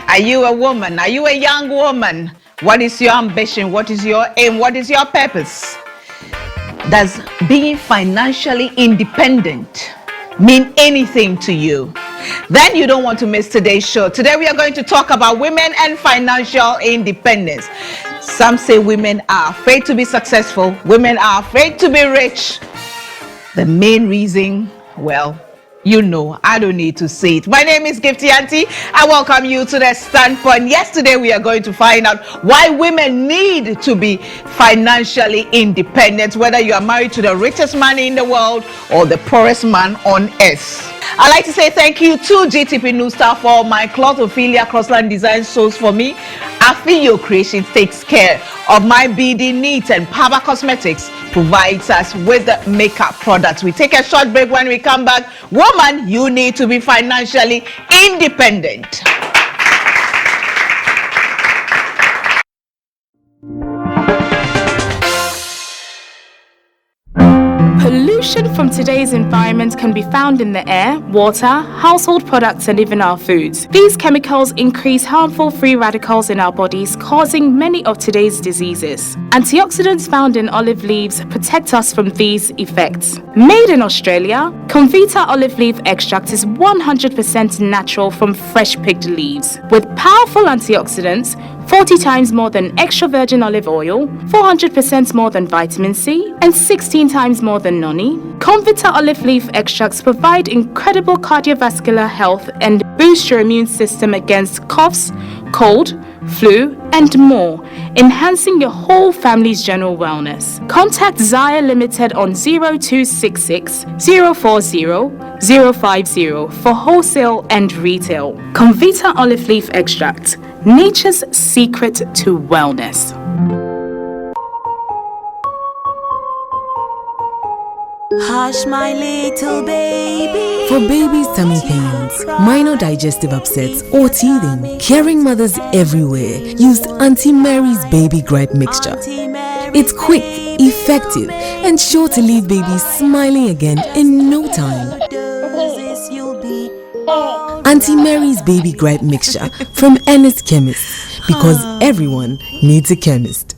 Are you a woman? Are you a young woman? What is your ambition? What is your aim? What is your purpose? Does being financially independent mean anything to you? Then you don't want to miss today's show. Today we are going to talk about women and financial independence. Some say women are afraid to be successful. Women are afraid to be rich. The main reason, well, you know, I don't need to say it. My name is Gifty Auntie. I welcome you to the Standpoint. Yesterday, we are going to find out why women need to be financially independent, whether you are married to the richest man in the world or the poorest man on earth. I'd like to say thank you to GTP New Star for my cloth Ophelia Crossland Design sews for me. Afio Creations takes care of my BD needs, and Pava Cosmetics provides us with the makeup products. We take a short break. When we come back, woman, you need to be financially independent. Pollution from today's environment can be found in the air, water, household products, and even our foods. These chemicals increase harmful free radicals in our bodies, causing many of today's diseases. Antioxidants found in olive leaves protect us from these effects. Made in Australia, Convita olive leaf extract is 100% natural from fresh picked leaves. With powerful antioxidants, 40 times more than extra virgin olive oil, 400% more than vitamin C, and 16 times more than noni, Convita olive leaf extracts provide incredible cardiovascular health and boost your immune system against coughs, cold, flu, and more, enhancing your whole family's general wellness. Contact Zaya Limited on 0266 040 050 for wholesale and retail. Convita olive leaf extract, nature's secret to wellness. Hush, my little baby. For babies' tummy pains, minor digestive upsets, or teething, caring mothers everywhere used Auntie Mary's Baby Gripe Mixture. It's quick, effective, and sure to leave babies smiling again in no time. Auntie Mary's Baby Gripe Mixture from Ennis Chemist, because everyone needs a chemist.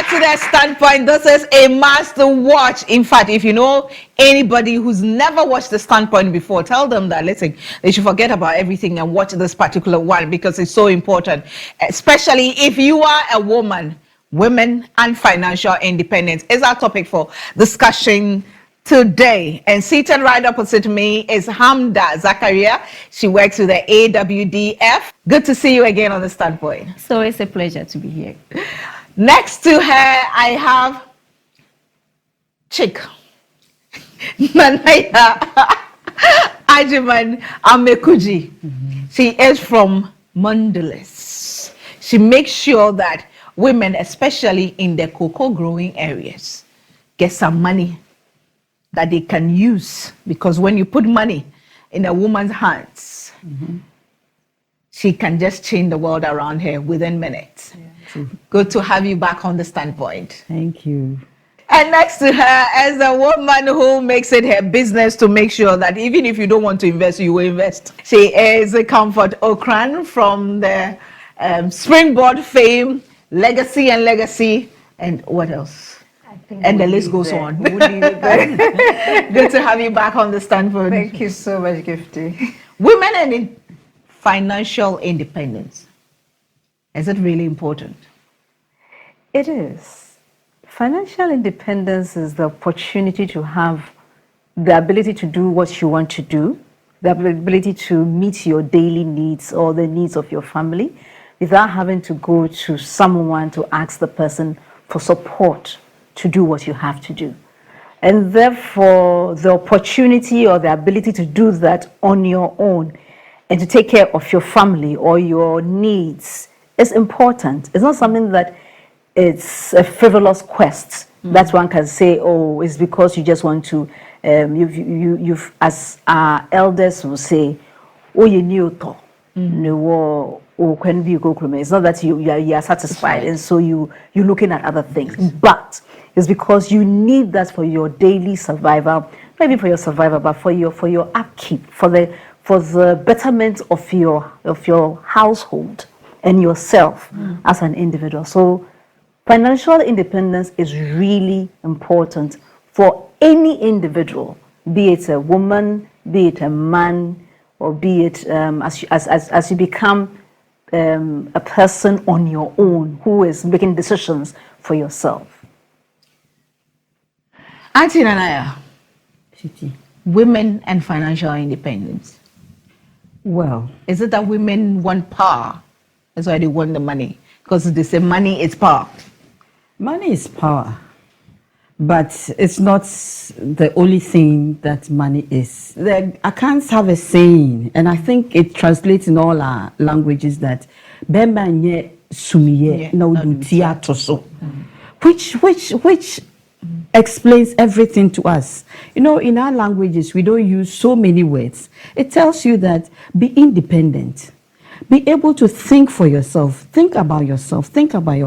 To that Standpoint, this is a must watch. In fact, if you know anybody who's never watched the Standpoint before, tell them that, listen, they should forget about everything and watch this particular one, because it's so important, especially if you are a woman. Women and financial independence is our topic for discussion today. And seated right opposite me is Hamda Zakaria. She works with the AWDF. Good to see you again on the Standpoint. So it's a pleasure to be here. Next to her, I have Chick Nanaya Ajiman Amekuji. She is from Mondelez. She makes sure that women, especially in the cocoa growing areas, get some money that they can use, because when you put money in a woman's hands, she can just change the world around her within minutes. Yeah. Good to have you back on the Standpoint. Thank you. And next to her is a woman who makes it her business to make sure that even if you don't want to invest, you will invest. She is Comfort Okran from the Springboard fame, Legacy, and what else? And the list goes on. Good to have you back on the Standpoint. Thank you so much, Gifty. Women and financial independence. Is it really important? It is. Financial independence is the opportunity to have the ability to do what you want to do, the ability to meet your daily needs or the needs of your family without having to go to someone to ask the person for support to do what you have to do. And therefore, the opportunity or the ability to do that on your own and to take care of your family or your needs is important. It's not something that it's a frivolous quest that one can say, oh, it's because you just want to, you've as our elders will say, oh, you knew to, or when you go, it's not that you are satisfied, and so you're looking at other things, but it's because you need that for your daily survival, not even for your survival, but for your upkeep, for the betterment of your household and yourself as an individual. So financial independence is really important for any individual, be it a woman, be it a man, or be it as you become a person on your own who is making decisions for yourself. Auntie Nanaya, women and financial independence. Well, is it that women want power? That's why they want the money. Because they say money is power. Money is power. But it's not the only thing that money is. The accounts have a saying, and I think it translates in all our languages, that Bemanye sumiye na udutia toso, which explains everything to us. You know, in our languages, we don't use so many words. It tells you that be independent. Be able to think for yourself, think about your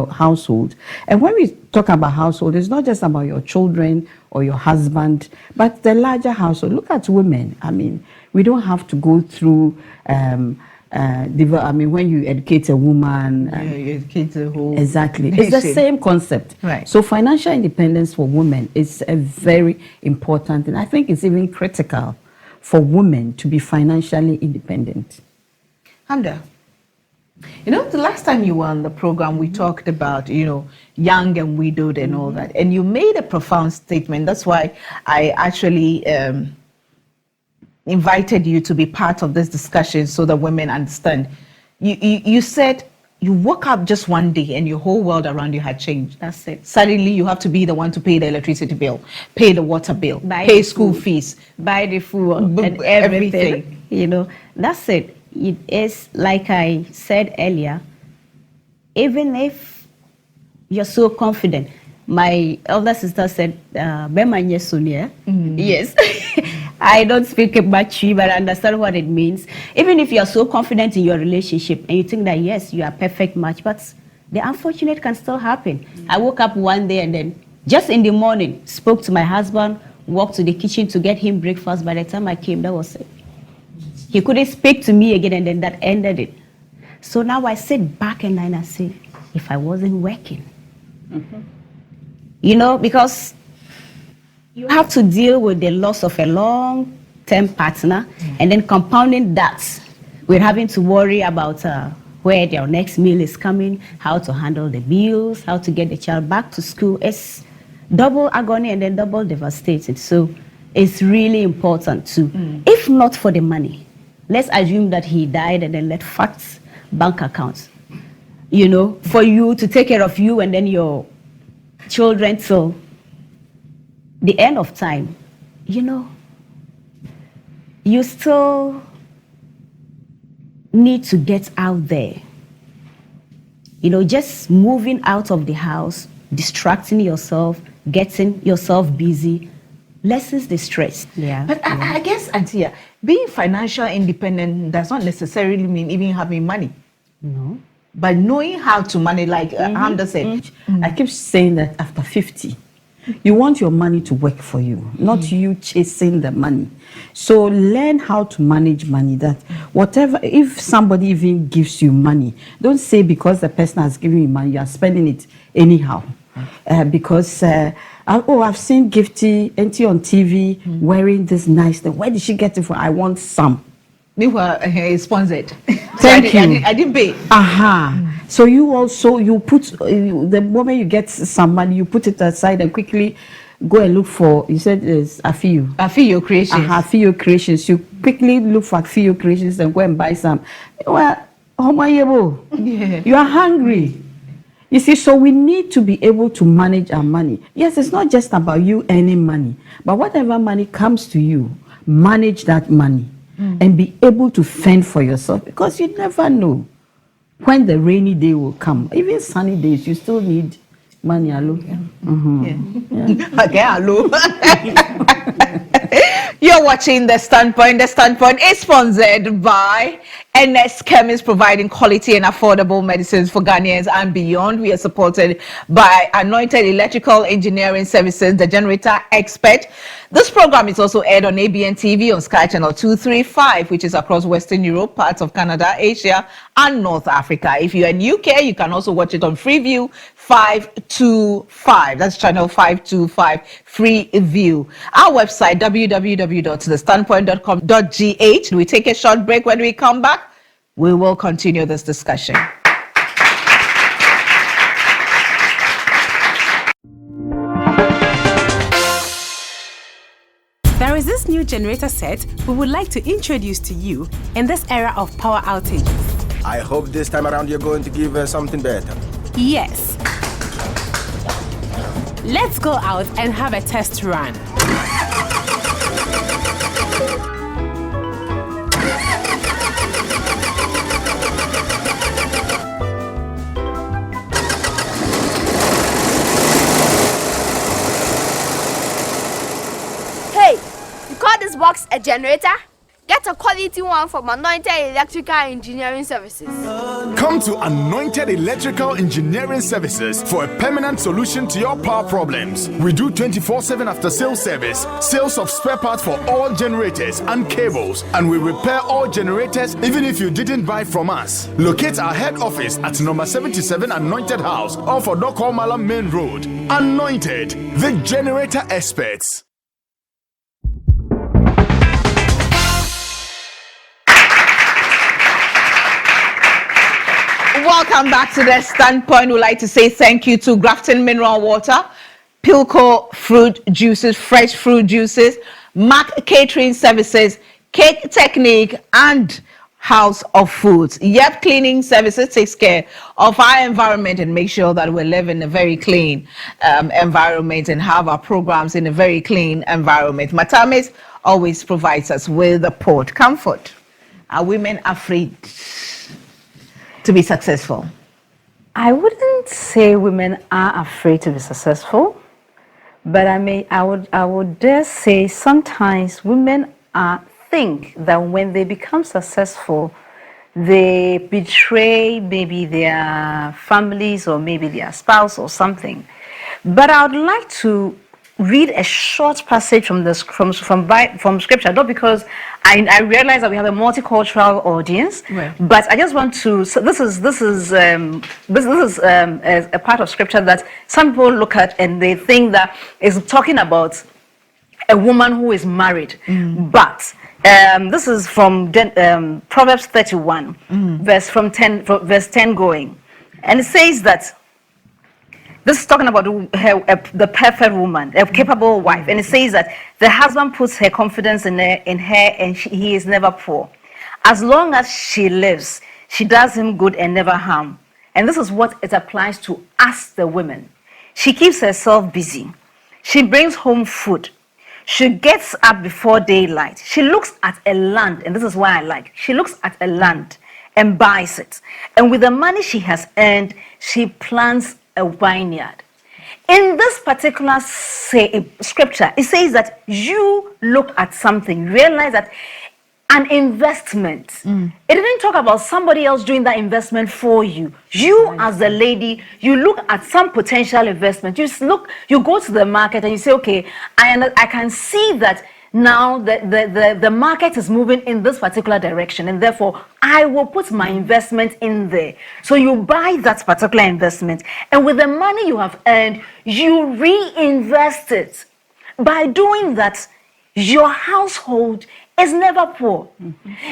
household. And when we talk about household, it's not just about your children or your husband, but the larger household. Look at women. I mean, we don't have to go through, when you educate a woman. You educate the whole Exactly. nation. It's the same concept. Right. So financial independence for women is a very important, and I think it's even critical for women to be financially independent. Hamda, you know, the last time you were on the program, we talked about, young and widowed and all that. And you made a profound statement. That's why I actually invited you to be part of this discussion so that women understand. You said you woke up just one day and your whole world around you had changed. That's it. Suddenly you have to be the one to pay the electricity bill, pay the water bill, pay school fees, buy the food and everything. That's it. It is like I said earlier, even if you're so confident, my elder sister said, yes, I don't speak much, but I understand what it means. Even if you're so confident in your relationship and you think that, yes, you are a perfect match, but the unfortunate can still happen. I woke up one day and then just in the morning, spoke to my husband, walked to the kitchen to get him breakfast. By the time I came, that was it. He couldn't speak to me again, and then that ended it. So now I sit back and I say, if I wasn't working, because you have to deal with the loss of a long-term partner, and then compounding that, we're having to worry about where their next meal is coming, how to handle the bills, how to get the child back to school. It's double agony and then double devastating. So it's really important to, if not for the money, let's assume that he died and then let facts, bank accounts, for you to take care of you and then your children till the end of time, you still need to get out there. Just moving out of the house, distracting yourself, getting yourself busy, lessens the stress. Yeah. But I guess, Auntie, being financial independent does not necessarily mean even having money. No. But knowing how to manage, like Hamda said. I keep saying that after 50, you want your money to work for you, not you chasing the money. So learn how to manage money. That whatever, if somebody even gives you money, don't say because the person has given you money, you are spending it anyhow. Because I've seen Gifty on TV wearing this nice thing. Where did she get it from? I want some. We were sponsored. Thank you. I didn't pay. So you also, you put, the moment you get some money, you put it aside and quickly go and look for, you said it's Afiyo. Afiyo Creations. Afiyo Creations. You quickly look for Afiyo Creations and go and buy some. Well, you are hungry. You see, so we need to be able to manage our money. Yes, it's not just about you earning money, but whatever money comes to you, manage that money and be able to fend for yourself, because you never know when the rainy day will come. Even sunny days, you still need money. Okay, hello. You're watching The Standpoint. The Standpoint is sponsored by NS Chemist, providing quality and affordable medicines for Ghanaians and beyond. We are supported by Anointed Electrical Engineering Services, the generator expert. This program is also aired on ABN TV on Sky Channel 235, which is across Western Europe, parts of Canada, Asia, and North Africa. If you're in UK, you can also watch it on Freeview 525. That's channel 525, Freeview. Our website, www.thestandpoint.com.gh. We take a short break. When we come back, we will continue this discussion. There is this new generator set we would like to introduce to you in this era of power outages. I hope this time around you're going to give us something better. Yes. Let's go out and have a test run. Hey, you call this box a generator? Get a quality one from Anointed Electrical Engineering Services. Come to Anointed Electrical Engineering Services for a permanent solution to your power problems. We do 24/7 after sales service, sales of spare parts for all generators and cables, and we repair all generators even if you didn't buy from us. Locate our head office at number 77 Anointed House off of Dokomala Main Road. Anointed, the generator experts. Welcome back to The Standpoint. We'd like to say thank you to Grafton Mineral Water, Pilco Fruit Juices, Fresh Fruit Juices, Mac Catering Services, Cake Technique, and House of Foods. Yep, Cleaning Services takes care of our environment and make sure that we live in a very clean environment and have our programs in a very clean environment. Matamis always provides us with the port comfort. Are women afraid to be successful? I wouldn't say women are afraid to be successful, but I would dare say sometimes women think that when they become successful, they betray maybe their families or maybe their spouse or something. But I would like to read a short passage from scripture, not because I realize that we have a multicultural audience, right, but I just want to. So this is a part of scripture that some people look at and they think that is talking about a woman who is married, but this is from Proverbs 31, verse 10 going, and it says that. This is talking about the perfect woman, a capable wife. And it says that the husband puts her confidence in her and he is never poor. As long as she lives, she does him good and never harm. And this is what it applies to us, the women. She keeps herself busy. She brings home food. She gets up before daylight. She looks at a land, and this is why I like. She looks at a land and buys it. And with the money she has earned, she plants a vineyard. In this particular scripture, it says that you look at something, realize that an investment. It didn't talk about somebody else doing that investment for you. You as the lady, you look at some potential investment. You go to the market and you say, okay, I can see that now the market is moving in this particular direction, and therefore I will put my investment in there. So you buy that particular investment, and with the money you have earned, you reinvest it. By doing that, your household is never poor.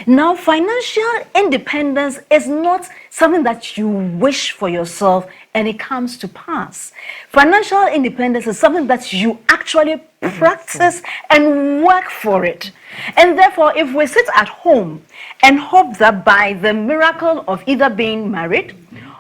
Now, financial independence is not something that you wish for yourself and it comes to pass. Financial independence is something that you actually practice and work for it. And therefore, if we sit at home and hope that by the miracle of either being married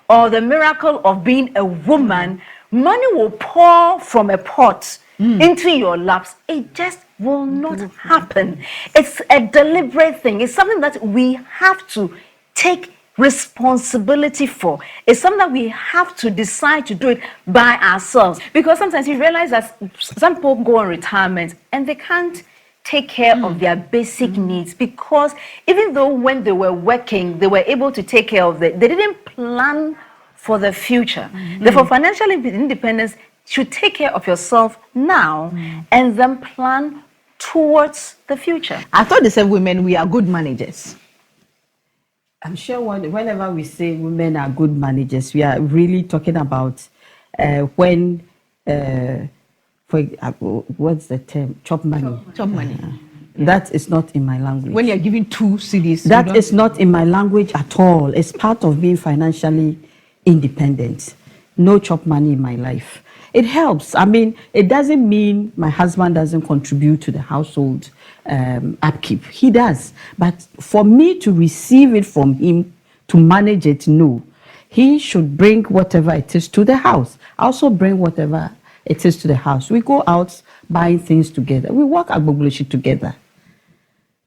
or the miracle of being a woman, money will pour from a pot into your laps, it just will not happen. It's a deliberate thing. It's something that we have to take responsibility for. It's something that we have to decide to do it by ourselves. Because sometimes you realize that some people go on retirement and they can't take care of their basic needs, because even though when they were working, they were able to take care of it, they didn't plan for the future. Therefore, financial independence should take care of yourself now and then plan towards the future. I thought they said women, we are good managers. I'm sure whenever we say women are good managers, we are really talking about when, what's the term? Chop money. Chop money. That is not in my language. When you're giving 2 CDs. That is not in my language at all. It's part of being financially independent. No chop money in my life. It helps. I mean, it doesn't mean my husband doesn't contribute to the household upkeep. He does. But for me to receive it from him, to manage it, no. He should bring whatever it is to the house. I also bring whatever it is to the house. We go out buying things together. We work at Bogleshi together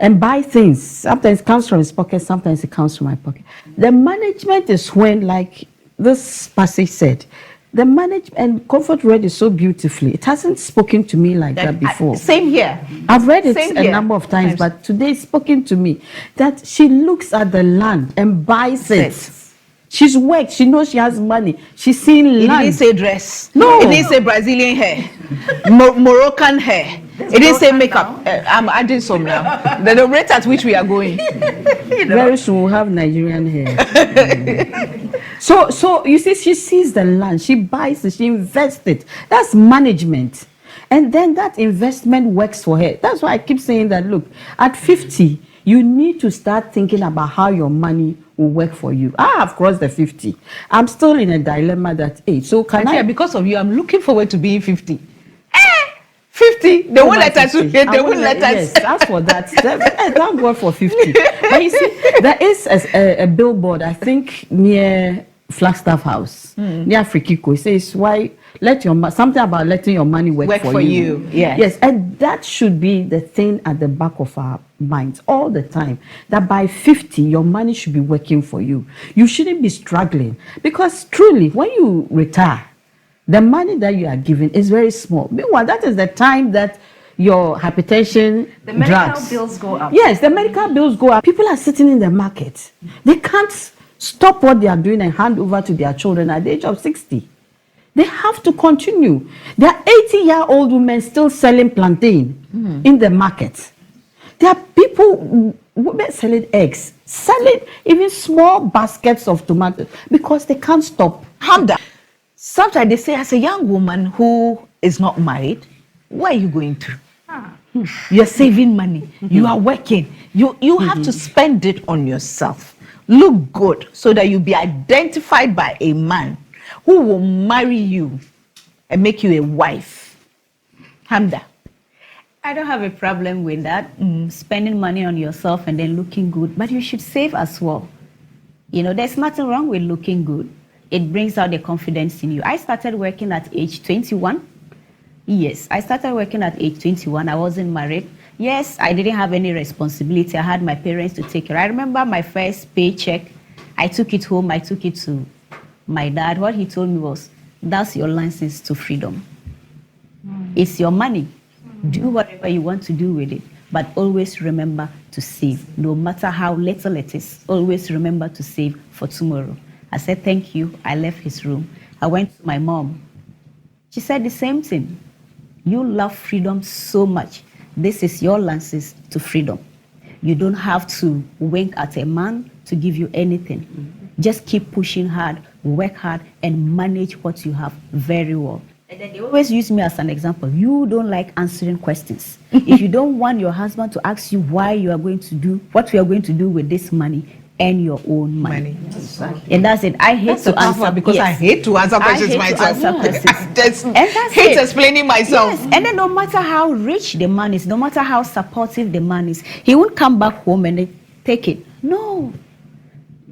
and buy things. Sometimes it comes from his pocket, sometimes it comes from my pocket. The management is when, like this passage said, the management, and Comfort read it so beautifully. It hasn't spoken to me like that before. Same here. I've read it a number of times, but today it's spoken to me that she looks at the land and buys it. She's worked. She knows she has money. She's seen land. It didn't say dress. No. It didn't say Brazilian hair. Moroccan hair. It didn't say makeup. I'm adding some now. The rate at which we are going. Very soon we'll have Nigerian hair. So you see, she sees the land. She buys it. She invests it. That's management. And then that investment works for her. That's why I keep saying that, look, at 50, you need to start thinking about how your money will work for you. I have crossed the 50. I'm still in a dilemma that, hey, so can I? Because of you, I'm looking forward to being 50. 50. They won't let us. They won't let us. Yes, as for that, thank God for 50. But you see, there is a billboard, I think, near Flagstaff House, near Frikiko. It says, why let your something about letting your money work for you. Yes, and that should be the thing at the back of our minds all the time, that by 50 your money should be working for you. You shouldn't be struggling, because truly when you retire, the money that you are given is very small. Meanwhile, that is the time that your hypertension, the medical drugs, bills go up. Yes, the medical bills go up. People are sitting in the market. They can't stop what they are doing and hand over to their children at the age of 60. They have to continue. There are 80-year-old women still selling plantain in the market. There are people, women selling eggs, selling even small baskets of tomatoes because they can't stop. Hamda, sometimes they say, as a young woman who is not married, where are you going to? You're saving money. You are working. You have to spend it on yourself. Look good so that you'll be identified by a man who will marry you and make you a wife. Hamda. I don't have a problem with that, spending money on yourself and then looking good, but you should save as well. You know, there's nothing wrong with looking good. It brings out the confidence in you. I started working at age 21. Yes, I started working at age 21. I wasn't married. Yes, I didn't have any responsibility. I had my parents to take care. I remember my first paycheck. I took it home. I took it to my dad. What he told me was, that's your license to freedom. It's your money. Do whatever you want to do with it, but always remember to save. No matter how little it is, always remember to save for tomorrow. I said, thank you. I left his room. I went to my mom. She said the same thing. You love freedom so much. This is your license to freedom. You don't have to wink at a man to give you anything. Just keep pushing hard, work hard, and manage what you have very well. And then they always use me as an example. You don't like answering questions. If you don't want your husband to ask you why you are going to do, what you are going to do with this money, earn your own money. Exactly. And that's it. I hate to answer because I hate to answer questions myself. I hate explaining myself. Yes. And then no matter how rich the man is, no matter how supportive the man is, he won't come back home and take it. No.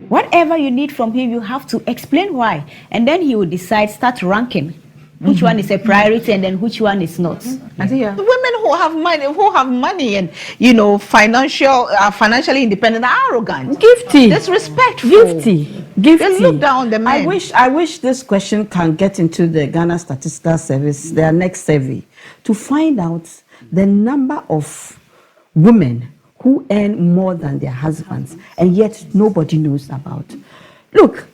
Whatever you need from him, you have to explain why. And then he will decide, start ranking. Which one is a priority and then which one is not? The women who have money and financially independent are arrogant, gifty, disrespectful, gifty. They look down on the men. I wish this question can get into the Ghana Statistical Service, their next survey, to find out the number of women who earn more than their husbands, and yet nobody knows about. Look,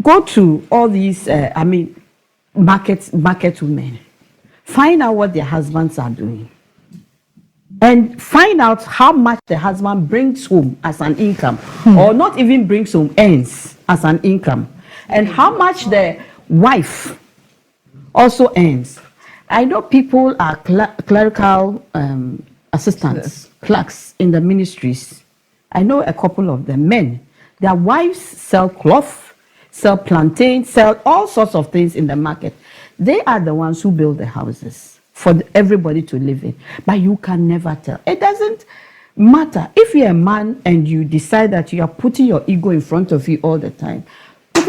go to all these, market women. Find out what their husbands are doing. And find out how much the husband brings home as an income, or not even brings home, earns as an income. And how much the wife also earns. I know people are clerical assistants, clerks in the ministries. I know a couple of them, men. Their wives sell cloth, sell plantain, sell all sorts of things in the market. They are the ones who build the houses for everybody to live in. But you can never tell. It doesn't matter. If you're a man and you decide that you are putting your ego in front of you all the time, because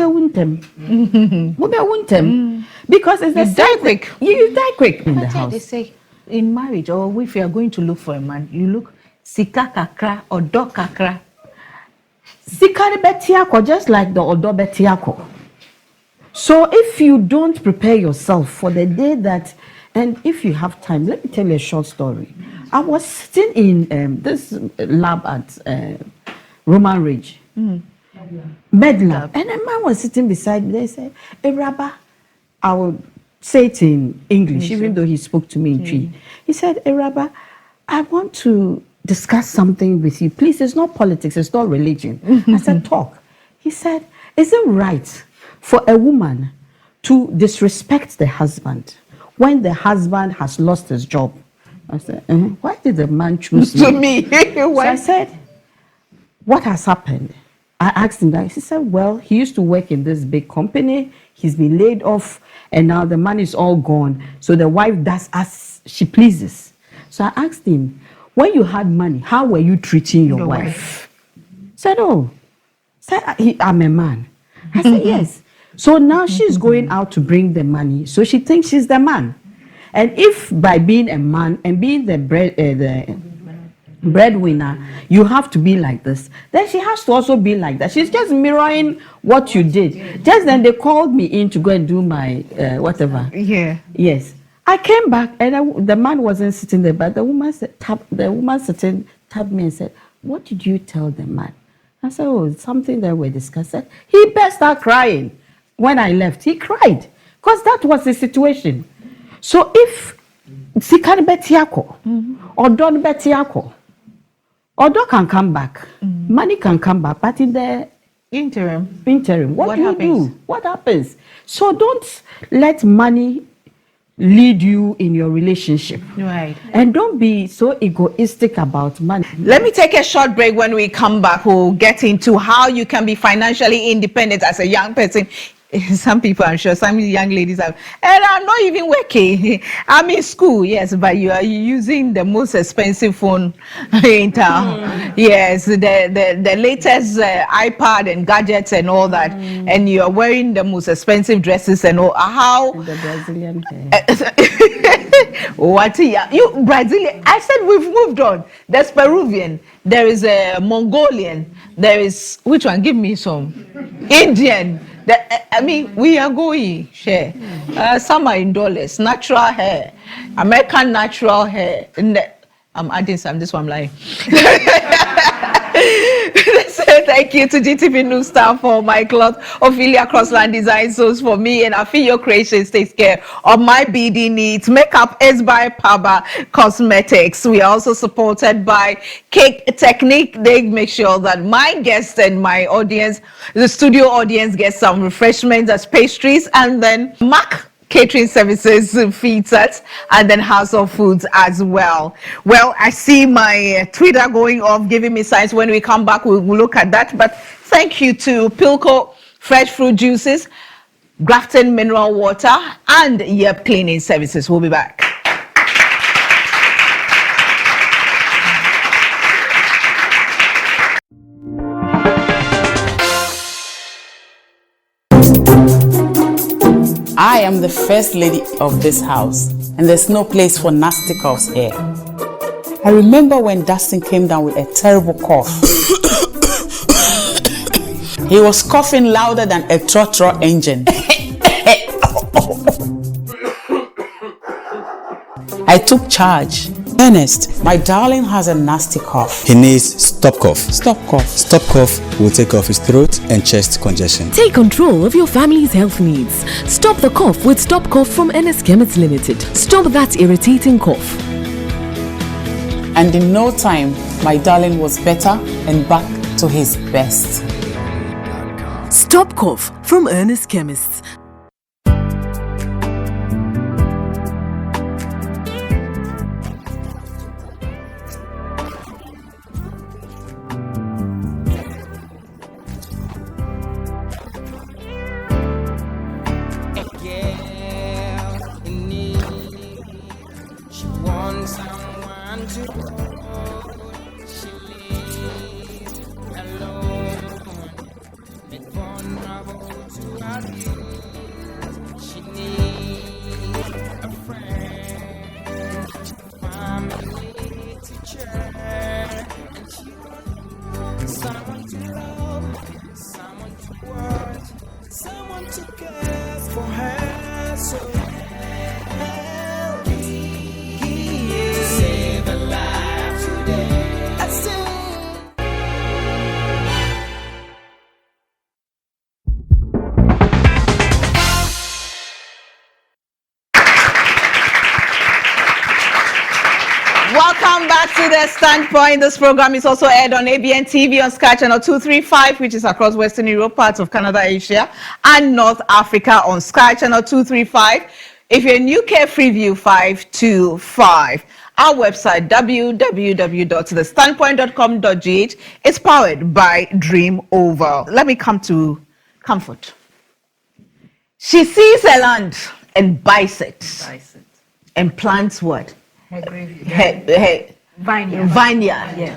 it's the same quick. You die quick in the house. They say in marriage, or if you are going to look for a man, you look sika kakra or do kakra. Sikari betiako, just like the odo betiako. So if you don't prepare yourself for the day that, and if you have time, let me tell you a short story. I was sitting in this lab at Roman Ridge. Med lab. And a man was sitting beside me. They said, "Hey, Rabba," I will say it in English, even though he spoke to me in Tree. He said, "Hey, Rabba, I want to discuss something with you. Please, it's not politics, it's not religion." I said, "Talk." He said, "Is it right for a woman to disrespect the husband when the husband has lost his job?" I said, "Why did the man choose me?" So I said, "What has happened?" I asked him that. He said, "Well, he used to work in this big company. He's been laid off, and now the money is all gone. So the wife does as she pleases." So I asked him, "When you had money, how were you treating your wife?" He said, "Oh, I'm a man." I said, "Yes." So now she's going out to bring the money. So she thinks she's the man. And if by being a man and being the breadwinner, you have to be like this, then she has to also be like that. She's just mirroring what you did. Just then they called me in to go and do my whatever. Yeah. Yes. I came back and the man wasn't sitting there, but the woman tapped me and said, "What did you tell the man?" I said, "Oh, it's something that we discussed." He burst out crying. When I left, he cried because that was the situation. So if Sikari Betiako or Don Betiako, Odo can come back, money can come back, but in the interim, what do you do? What happens? So don't let money lead you in your relationship. Right. And don't be so egoistic about money. Let me take a short break. When we come back, we'll get into how you can be financially independent as a young person. Some people, I'm sure, some young ladies are, and I'm not even working. I'm in school, yes, but you are using the most expensive phone in town. Yes, the latest iPad and gadgets and all that, and you are wearing the most expensive dresses and all. How? The Brazilian hair. What? You Brazilian? I said we've moved on. There's Peruvian. There is a Mongolian. There is, which one? Give me some. Indian. We are going, share. Some are in dollars, natural hair, American natural hair. I'm adding some, this one I'm lying. Thank you to GTV New Star for my cloth, Ophelia Crossland Design Source for me, and Afio Creations takes care of my BD needs. Makeup is by Paba Cosmetics. We are also supported by Cake Technique. They make sure that my guests and my audience, the studio audience, get some refreshments as pastries, and then Mac Catering Services feeds us, and then House of Foods as well. Well, I see my Twitter going off, giving me signs. When we come back, we'll look at that. But thank you to Pilco Fresh Fruit Juices, Grafton Mineral Water, and Yep Cleaning Services. We'll be back. I am the first lady of this house, and there's no place for nasty coughs here. I remember when Dustin came down with a terrible cough. He was coughing louder than a trotro engine. I took charge Ernest, my darling has a nasty cough. He needs Stop Cough. Stop cough. Stop Cough will take off his throat and chest congestion. Take control of your family's health needs. Stop the cough with Stop Cough from NS Chemist Limited. Stop that irritating cough. And in no time, my darling was better and back to his best. Stop Cough from Ernest Chemists. Welcome back to The Standpoint. This program is also aired on ABN TV on Sky Channel 235, which is across Western Europe, parts of Canada, Asia, and North Africa on Sky Channel 235. If you're in UK, Freeview 525. Our website, www.thestandpoint.com.gh, is powered by Dream Over. Let me come to Comfort. She sees a land and buys it. And plants what? Vineyard. Yeah.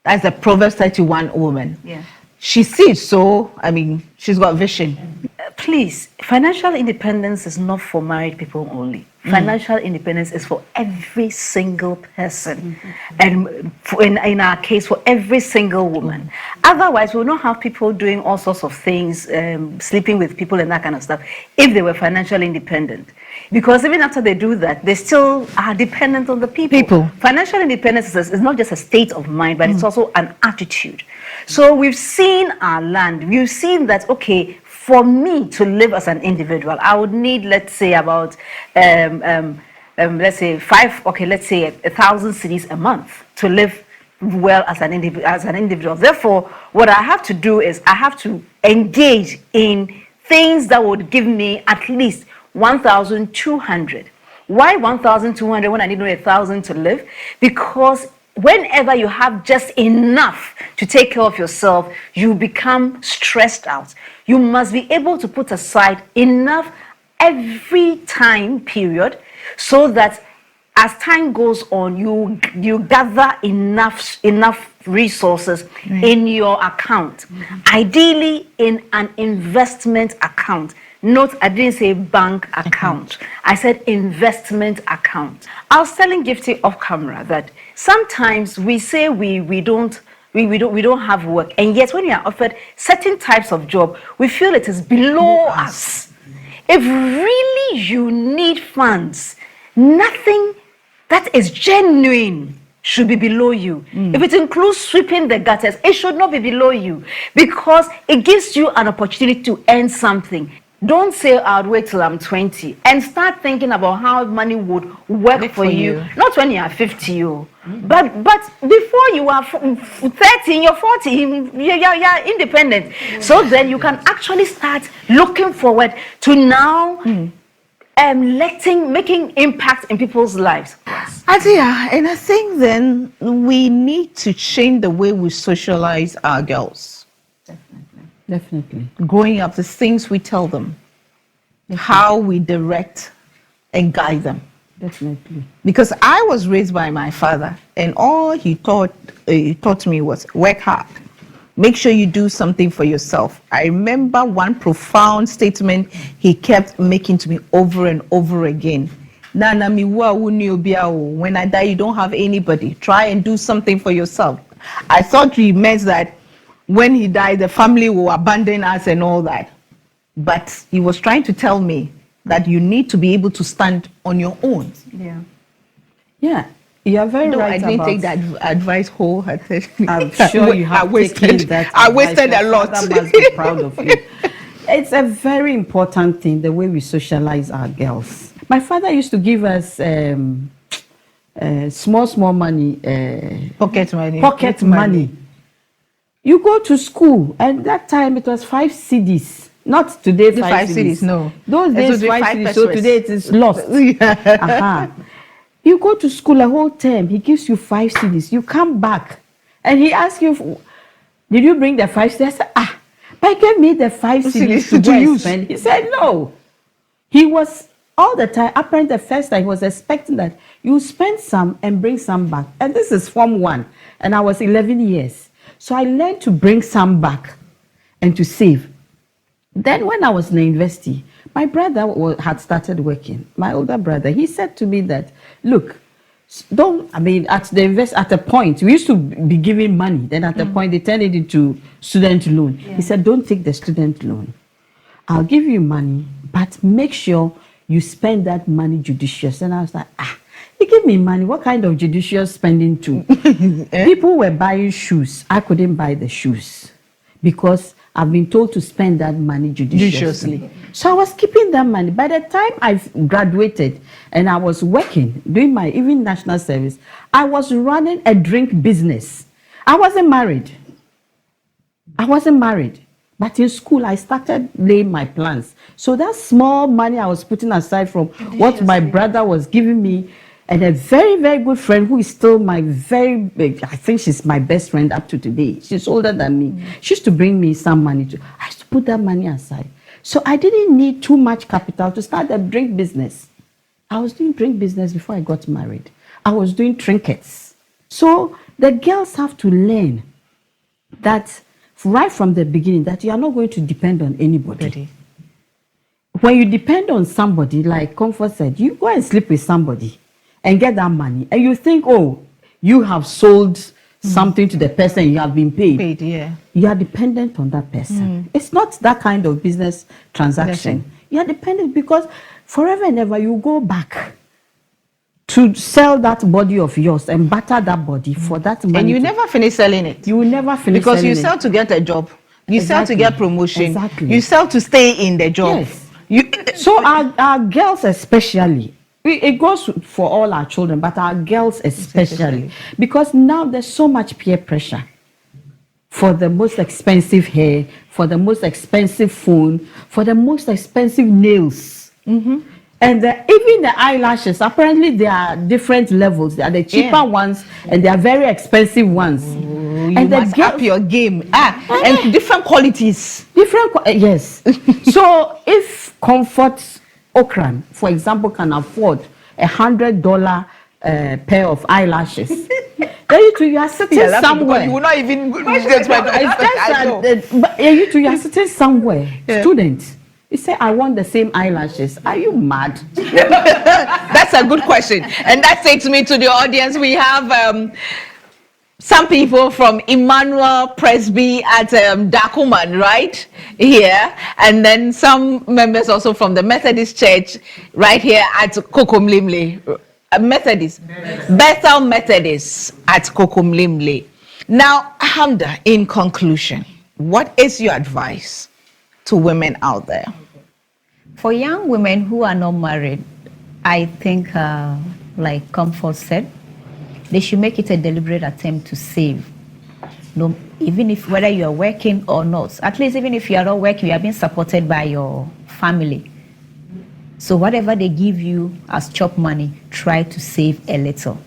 That's a Proverbs 31 woman. Yeah. She sees, so I mean, she's got vision. Please, financial independence is not for married people only. Financial independence is for every single person, and in our case, for every single woman. Otherwise, we will not have people doing all sorts of things, sleeping with people and that kind of stuff, if they were financially independent. Because even after they do that, they still are dependent on the people. Financial independence is not just a state of mind, but it's also an attitude. So we've seen our land. We've seen that, okay, for me to live as an individual, I would need, let's say, about, let's say 1,000 cities a month to live well as an individual. Therefore, what I have to do is I have to engage in things that would give me at least 1,200. Why 1,200 when I need only 1,000 to live? Because whenever you have just enough to take care of yourself, you become stressed out. You must be able to put aside enough every time period so that as time goes on, you gather enough resources in your account. Ideally in an investment account. Note, I didn't say bank account. I said investment account. I was telling Gifty off camera that sometimes we say we don't have work, and yet when we are offered certain types of job, we feel it is below us. If really you need funds, nothing that is genuine should be below you. If it includes sweeping the gutters, it should not be below you, because it gives you an opportunity to earn something. Don't say I'll wait till I'm 20 and start thinking about how money would work for you. Not when you are 50, but before you are 30, you're 40, you're independent. So then you can actually start looking forward to now making impact in people's lives. Adia, and I think then we need to change the way we socialize our girls. Definitely. Growing up, the things we tell them, how we direct and guide them. Definitely. Because I was raised by my father, and all he taught me was work hard. Make sure you do something for yourself. I remember one profound statement he kept making to me over and over again. Nana when I die, you don't have anybody. Try and do something for yourself. I thought he meant that when he died, the family will abandon us and all that. But he was trying to tell me that you need to be able to stand on your own. Yeah. You're very No, right. I didn't take that advice wholeheartedly. I'm sure you have taken that. I wasted a lot. I must be proud of you. It's a very important thing, the way we socialize our girls. My father used to give us small money. Pocket money. Pocket money. You go to school, and that time it was 5 CDs. Not today, 5 CDs. No. Those days, 5 CDs. So today it is lost. You go to school a whole term, he gives you 5 CDs. You come back, and he asks you, did you bring the 5 CDs? I said, but he gave me the 5 CDs to use. He said, no. He was all the time, apparently the first time, he was expecting that you spend some and bring some back. And this is Form 1, and I was 11 years. So I learned to bring some back and to save. Then when I was in the university, my brother had started working. My older brother, he said to me that, look, at a point, we used to be giving money. Then at a point, they turned it into student loan. Yeah. He said, don't take the student loan. I'll give you money, but make sure you spend that money judicious. And I was like, you give me money, what kind of judicious spending too? People were buying shoes. I couldn't buy the shoes because I've been told to spend that money judiciously. So I was keeping that money. By the time I graduated and I was working, doing my even national service, I was running a drink business. I wasn't married. But in school, I started laying my plans. So that small money I was putting aside from what my brother was giving me, and a very, very good friend who is still my I think she's my best friend up to today. She's older than me. She used to bring me some money. I used to put that money aside. So I didn't need too much capital to start a drink business. I was doing drink business before I got married. I was doing trinkets. So the girls have to learn that right from the beginning, that you are not going to depend on anybody. When you depend on somebody, like Comfort said, you go and sleep with somebody and get that money, and you think, oh, you have sold something to the person, you have been paid. You are dependent on that person. It's not that kind of business transaction. You are dependent because forever and ever you go back to sell that body of yours and batter that body for that money. And you never finish selling it. You will never finish because selling you sell to get a job. You sell to get promotion. Exactly. You sell to stay in the job. Yes. So our girls especially, it goes for all our children, but our girls especially, because now there's so much peer pressure for the most expensive hair, for the most expensive phone, for the most expensive nails. And even the eyelashes, apparently there are different levels. There are the cheaper ones and there are very expensive ones. You must up your game. And different qualities. Yes. So if Comfort Okran, for example, can afford $100 pair of eyelashes, then you are sitting somewhere. You will not even you are sitting somewhere, student. You say, I want the same eyelashes. Are you mad? That's a good question. And that takes me to the audience. We have some people from Emmanuel Presby at Dakuman, right here. And then some members also from the Methodist Church right here at Kokomlimle. Methodist. Bethel Methodist at Kokomlimle. Now, Hamda, in conclusion, what is your advice to women out there? For young women who are not married, I think, like Comfort said, they should make it a deliberate attempt to save. No, even if whether you are working or not, at least even if you are not working, you are being supported by your family. So whatever they give you as chop money, try to save a little.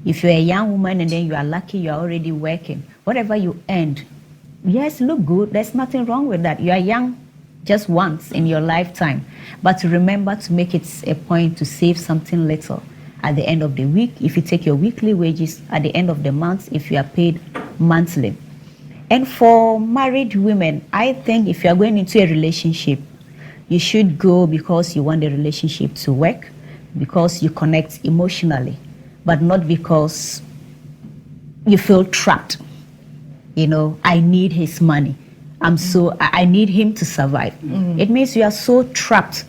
If you're a young woman and then you are lucky, you are already working, whatever you earned, yes, look good. There's nothing wrong with that. You are young just once in your lifetime. But remember to make it a point to save something little at the end of the week. If you take your weekly wages at the end of the month, if you are paid monthly. And for married women, I think if you are going into a relationship, you should go because you want the relationship to work, because you connect emotionally, but not because you feel trapped. You know, I need his money. I need him to survive. It means you are so trapped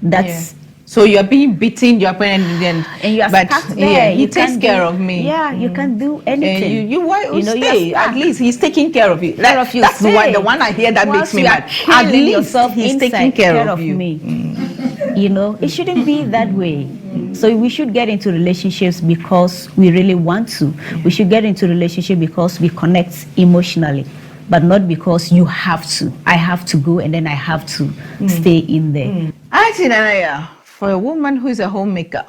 that So you're being beaten, you're pregnant, and you are but stuck there. he takes care of me. Yeah, you can't do anything. You know, stay. At least he's taking care of you. That's the one I hear that makes me mad. At least he's taking care of you. Me. You know, it shouldn't be that way. So we should get into relationships because we really want to. We should get into relationship because we connect emotionally, but not because you have to. I have to go and then I have to stay in there. I think, Anaya, for a woman who is a homemaker,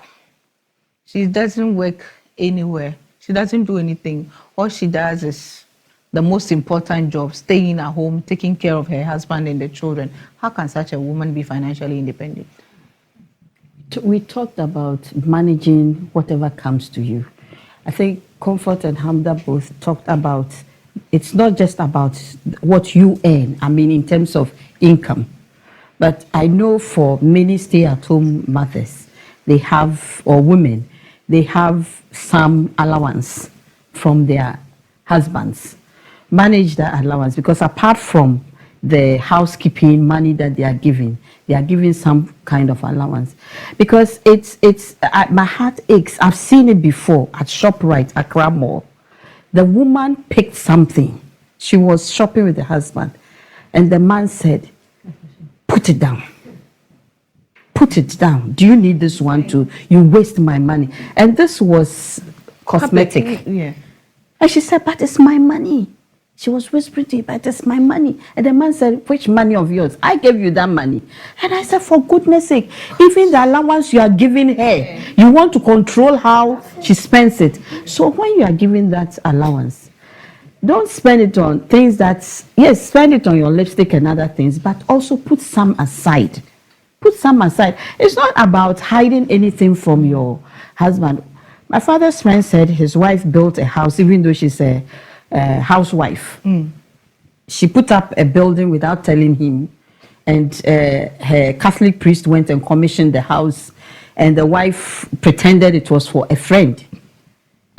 she doesn't work anywhere. She doesn't do anything. All she does is the most important job, staying at home, taking care of her husband and the children. How can such a woman be financially independent? We talked about managing whatever comes to you. I think Comfort and Hamda both talked about it's not just about what you earn, I mean, in terms of income. But I know for many stay-at-home mothers, they have, or women, they have some allowance from their husbands. Manage that allowance, because apart from the housekeeping money that they are giving some kind of allowance. Because my heart aches. I've seen it before at ShopRite, Accra Mall. The woman picked something. She was shopping with the husband, and the man said, "Put it down. Put it down. Do you need this one too? You waste my money." And this was cosmetic. Yeah. And she said, "But it's my money." She was whispering to him, "But it's my money." And the man said, "Which money of yours? I gave you that money." And I said, "For goodness sake, even the allowance you are giving her, you want to control how she spends it. So when you are giving that allowance, don't spend it on things yes, spend it on your lipstick and other things, but also put some aside. Put some aside. It's not about hiding anything from your husband." My father's friend said his wife built a house, even though she's a housewife. She put up a building without telling him, and her Catholic priest went and commissioned the house, and the wife pretended it was for a friend,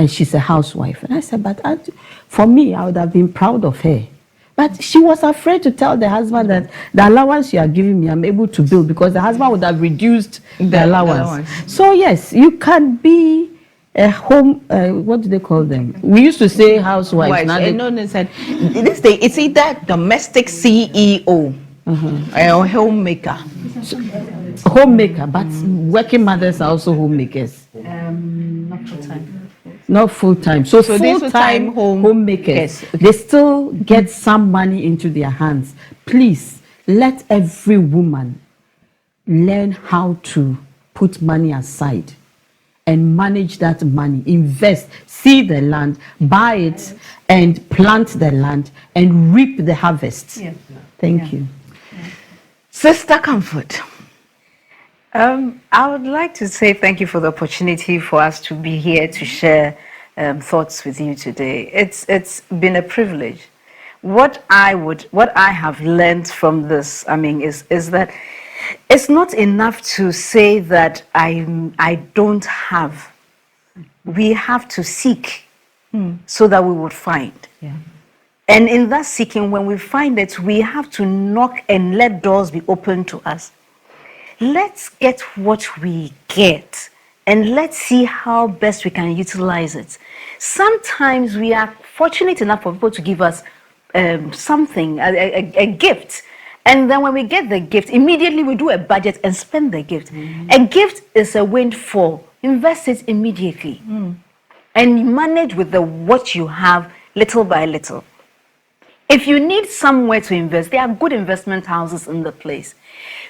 and she's a housewife. And I said, "But for me, I would have been proud of her." But she was afraid to tell the husband that the allowance you are giving me, I'm able to build, because the husband would have reduced the allowance. So yes, you can be a home, what do they call them? We used to say housewives. Now they said, this day it's either domestic CEO or homemaker. Homemaker, but working mothers are also homemakers. Not full time. Not full time. So full-time homemakers, they still get some money into their hands. Please, let every woman learn how to put money aside and manage that money, invest, see the land, buy it, and plant the land, and reap the harvest. Yeah. Thank you. Yeah. Sister Comfort. I would like to say thank you for the opportunity for us to be here to share thoughts with you today. It's been a privilege. What I have learned from this, is that it's not enough to say that I don't have. We have to seek so that we would find. Yeah. And in that seeking, when we find it, we have to knock and let doors be open to us. Let's get what we get, and let's see how best we can utilize it. Sometimes we are fortunate enough for people to give us something, a gift. And then when we get the gift, immediately we do a budget and spend the gift. A gift is a windfall. Invest it immediately. And manage with what you have little by little. If you need somewhere to invest, there are good investment houses in the place.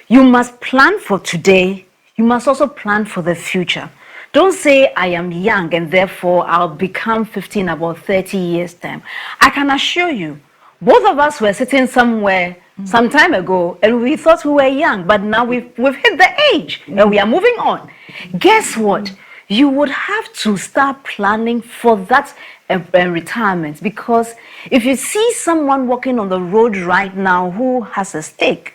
You must plan for today. You must also plan for the future. Don't say, "I am young and therefore I'll become 50 in about 30 years' time." I can assure you, both of us were sitting somewhere some time ago and we thought we were young, but now we've hit the age and we are moving on. Guess what? You would have to start planning for that retirement, because if you see someone walking on the road right now who has a stake,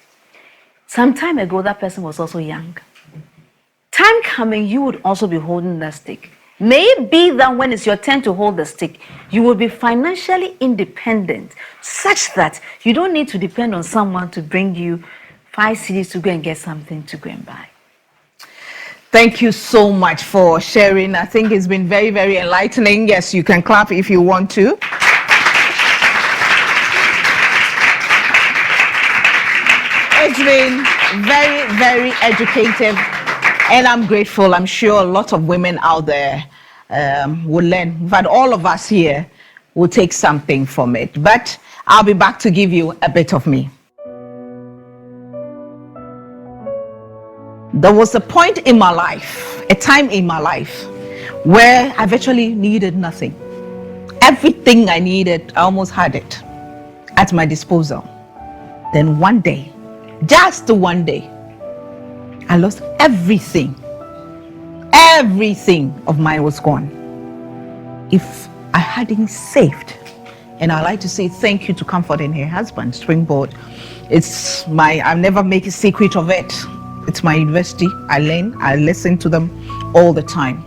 some time ago that person was also young. Time coming, you would also be holding that stick. May it be that when it's your turn to hold the stick, you will be financially independent, such that you don't need to depend on someone to bring you 5 cedis to go and get something to go and buy. Thank you so much for sharing. I think it's been very, very enlightening. Yes, you can clap if you want to. It's been very, very educative, and I'm grateful. I'm sure a lot of women out there will learn, but all of us here will take something from it. But I'll be back to give you a bit of me. There was a point in my life, a time in my life, where I virtually needed nothing. Everything I needed, I almost had it at my disposal. Then one day, just one day, I lost everything. Everything of mine was gone. If I hadn't saved, and I like to say thank you to Comfort and her husband, Springboard. I'll never make a secret of it. It's my university. I learn, I listen to them all the time.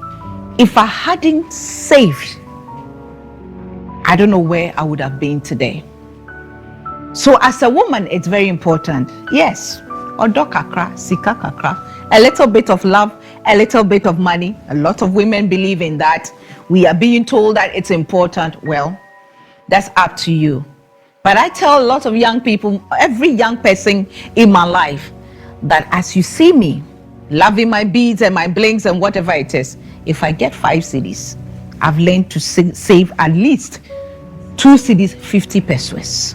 If I hadn't saved, I don't know where I would have been today. So as a woman, it's very important. Yes, odo kakra, sika kakra, a little bit of love, a little bit of money. A lot of women believe in that. We are being told that it's important. Well, that's up to you. But I tell a lot of young people, every young person in my life, that as you see me loving my beads and my blings and whatever it is, if I get 5 cedis, I've learned to save at least 2 cedis, 50 pesos.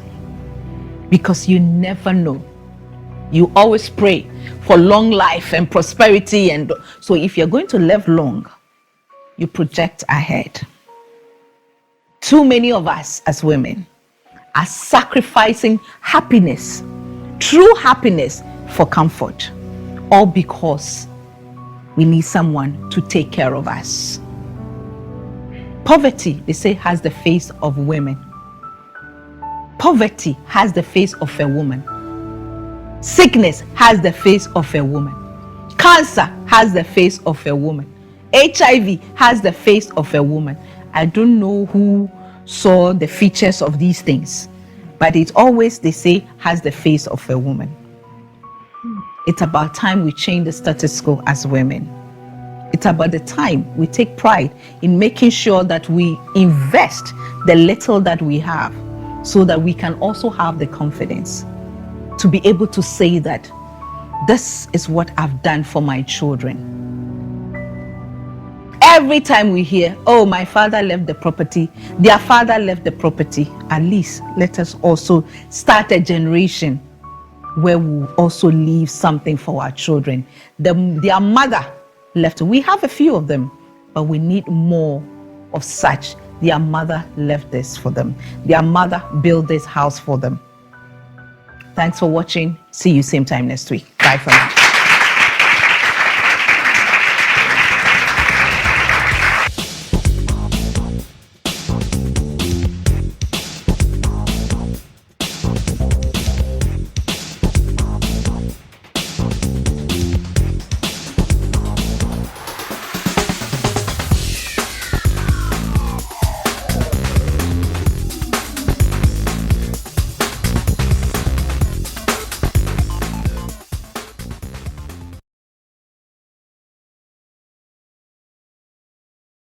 Because you never know. You always pray for long life and prosperity, and so if you're going to live long, you project ahead. Too many of us as women are sacrificing happiness, true happiness, for comfort, all because we need someone to take care of us. Poverty, they say, has the face of women. Poverty has the face of a woman. Sickness has the face of a woman. Cancer has the face of a woman. HIV has the face of a woman. I don't know who saw the features of these things, but it always, they say, has the face of a woman. It's about time we change the status quo as women. It's about the time we take pride in making sure that we invest the little that we have, so that we can also have the confidence to be able to say that this is what I've done for my children. Every time we hear, oh, my father left the property, their father left the property, at least let us also start a generation where we will also leave something for our children. Their mother left. We have a few of them, but we need more of such. Their mother left this for them. Their mother built this house for them. Thanks for watching. See you same time next week. Bye for now.